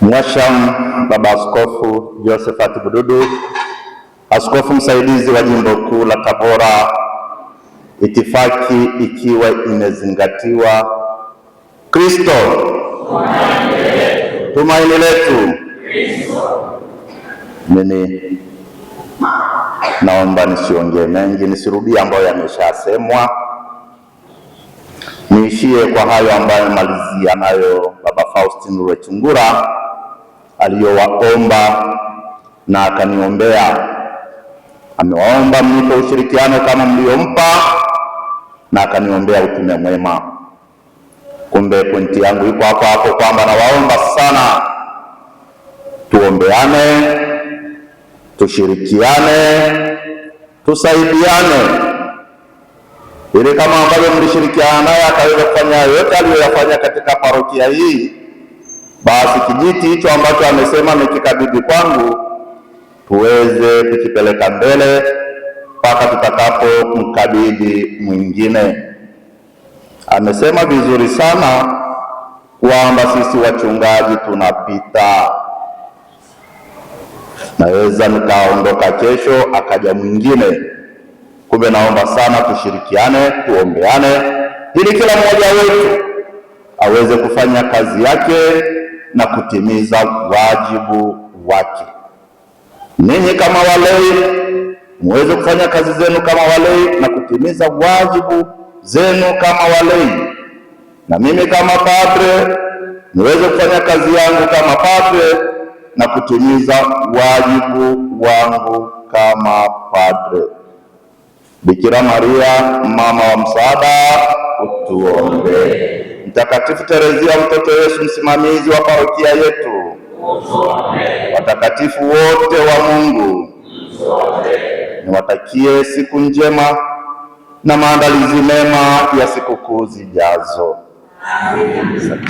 Mwasham Baba Askofu Josephat Bududu, askofu msaidizi wa Jimbo Kuu la Tabora, itifaki ikiwa imezingatiwa. Kristo tumaini letu. Mimi naomba nisiongee mengi, nisirudie ambayo yameshasemwa. Niishie kwa hayo ambayo malizia nayo Baba Faustin Rwechungura aliyowaomba na akaniombea. Amewaomba mnipe ushirikiano kama mliompa na akaniombea utume mwema. Kumbe pointi yangu iko hapo hapo kwamba nawaomba sana tuombeane, tushirikiane, tusaidiane, ili kama ambavyo mlishirikiana naye akaweza kufanya yote aliyoyafanya katika parokia hii, basi kijiti hicho ambacho amesema amekikabidhi kwangu tuweze kukipeleka mbele mpaka tutakapomkabidhi mwingine. Amesema vizuri sana kwamba sisi wachungaji tunapita. Naweza nikaondoka kesho akaja mwingine. Kumbe naomba sana tushirikiane, tuombeane, ili kila mmoja wetu aweze kufanya kazi yake na kutimiza wajibu wake. Ninyi kama walei muweze kufanya kazi zenu kama walei na kutimiza wajibu zenu kama walei, na mimi kama padre niweze kufanya kazi yangu kama padre na kutimiza wajibu wangu kama padre. Bikira Maria mama wa msaada, utuombee. Mtakatifu Terezia mtoto Yesu msimamizi wa parokia yetu, watakatifu wote wa Mungu, niwatakie siku njema na maandalizi mema ya sikukuu zijazo. Amen.